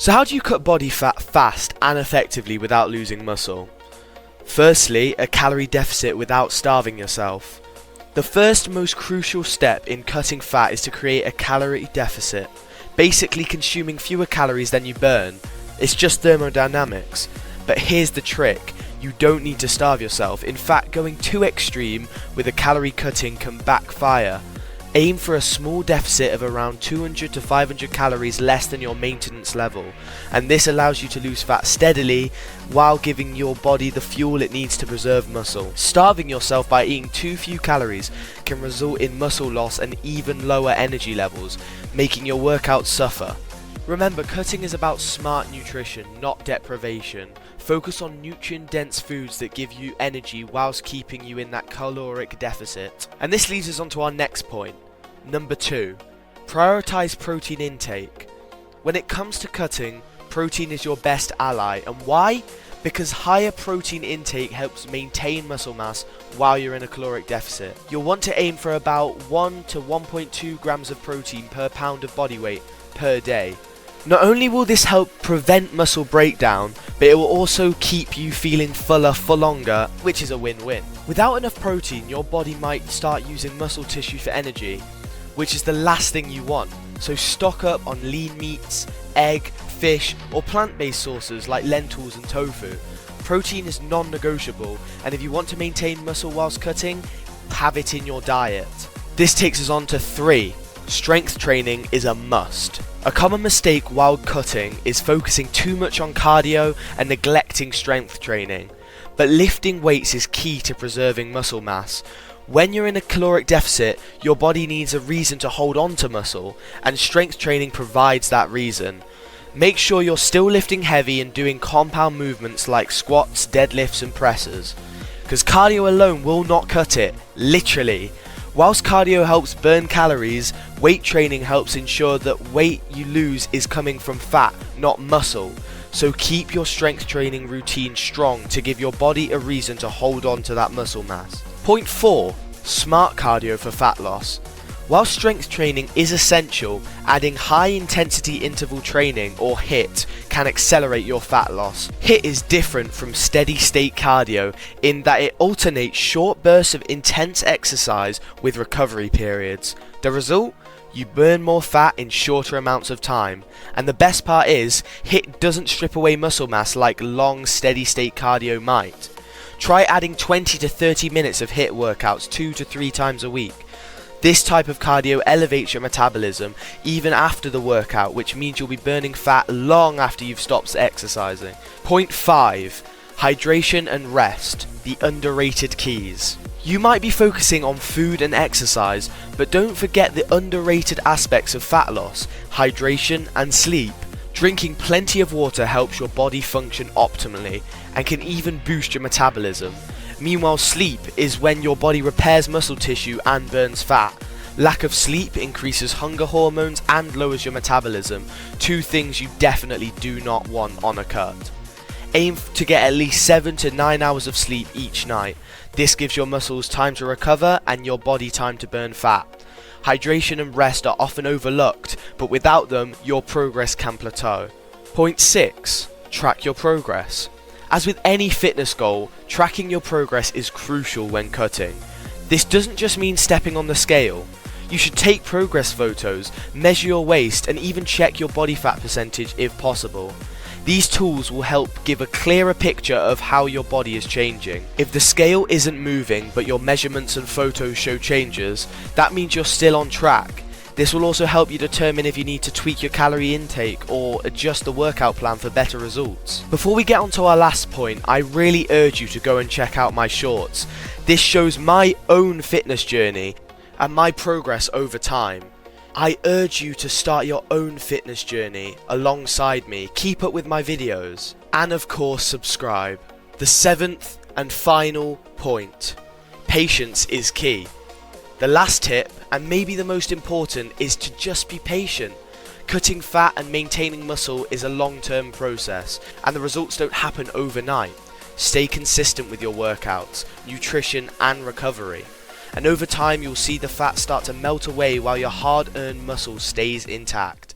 So how do you cut body fat fast and effectively without losing muscle? Firstly, a calorie deficit without starving yourself. The first most crucial step in cutting fat is to create a calorie deficit, basically consuming fewer calories than you burn. It's just thermodynamics. But here's the trick, you don't need to starve yourself. In fact, going too extreme with a calorie cutting can backfire. Aim for a small deficit of around 200 to 500 calories less than your maintenance level, and this allows you to lose fat steadily while giving your body the fuel it needs to preserve muscle. Starving yourself by eating too few calories can result in muscle loss and even lower energy levels, making your workouts suffer. Remember, cutting is about smart nutrition, not deprivation. Focus on nutrient-dense foods that give you energy whilst keeping you in that caloric deficit. And this leads us on to our next point. Number 2. Prioritize protein intake. When it comes to cutting, protein is your best ally. And why? Because higher protein intake helps maintain muscle mass while you're in a caloric deficit. You'll want to aim for about 1 to 1.2 grams of protein per pound of body weight per day. Not only will this help prevent muscle breakdown, but it will also keep you feeling fuller for longer, which is a win-win. Without enough protein, your body might start using muscle tissue for energy, which is the last thing you want. So stock up on lean meats, egg, fish, or plant-based sources like lentils and tofu. Protein is non-negotiable, and if you want to maintain muscle whilst cutting, have it in your diet. This takes us on to 3. Strength training is a must. A common mistake while cutting is focusing too much on cardio and neglecting strength training. But lifting weights is key to preserving muscle mass. When you're in a caloric deficit, your body needs a reason to hold on to muscle, and strength training provides that reason. Make sure you're still lifting heavy and doing compound movements like squats, deadlifts and presses. Because cardio alone will not cut it, literally. Whilst cardio helps burn calories, weight training helps ensure that weight you lose is coming from fat, not muscle. So keep your strength training routine strong to give your body a reason to hold on to that muscle mass. Point 4. Smart cardio for fat loss. While strength training is essential, adding high intensity interval training or HIIT can accelerate your fat loss. HIIT is different from steady state cardio in that it alternates short bursts of intense exercise with recovery periods. The result? You burn more fat in shorter amounts of time. And the best part is, HIIT doesn't strip away muscle mass like long steady state cardio might. Try adding 20 to 30 minutes of HIIT workouts 2 to 3 times a week. This type of cardio elevates your metabolism even after the workout, which means you'll be burning fat long after you've stopped exercising. Point 5. Hydration and rest, the underrated keys. You might be focusing on food and exercise, but don't forget the underrated aspects of fat loss, hydration and sleep. Drinking plenty of water helps your body function optimally and can even boost your metabolism. Meanwhile, sleep is when your body repairs muscle tissue and burns fat. Lack of sleep increases hunger hormones and lowers your metabolism, 2 things you definitely do not want on a cut. Aim to get at least 7 to 9 hours of sleep each night. This gives your muscles time to recover and your body time to burn fat. Hydration and rest are often overlooked, but without them, your progress can plateau. Point 6. Track your progress. As with any fitness goal, tracking your progress is crucial when cutting. This doesn't just mean stepping on the scale. You should take progress photos, measure your waist, and even check your body fat percentage if possible. These tools will help give a clearer picture of how your body is changing. If the scale isn't moving but your measurements and photos show changes, that means you're still on track. This will also help you determine if you need to tweak your calorie intake or adjust the workout plan for better results. Before we get on to our last point, I really urge you to go and check out my shorts. This shows my own fitness journey and my progress over time. I urge you to start your own fitness journey alongside me. Keep up with my videos. And of course, subscribe. The 7th and final point. Patience is key. The last tip, and maybe the most important, is to just be patient. Cutting fat and maintaining muscle is a long-term process, and the results don't happen overnight. Stay consistent with your workouts, nutrition and recovery. And over time you'll see the fat start to melt away while your hard-earned muscle stays intact.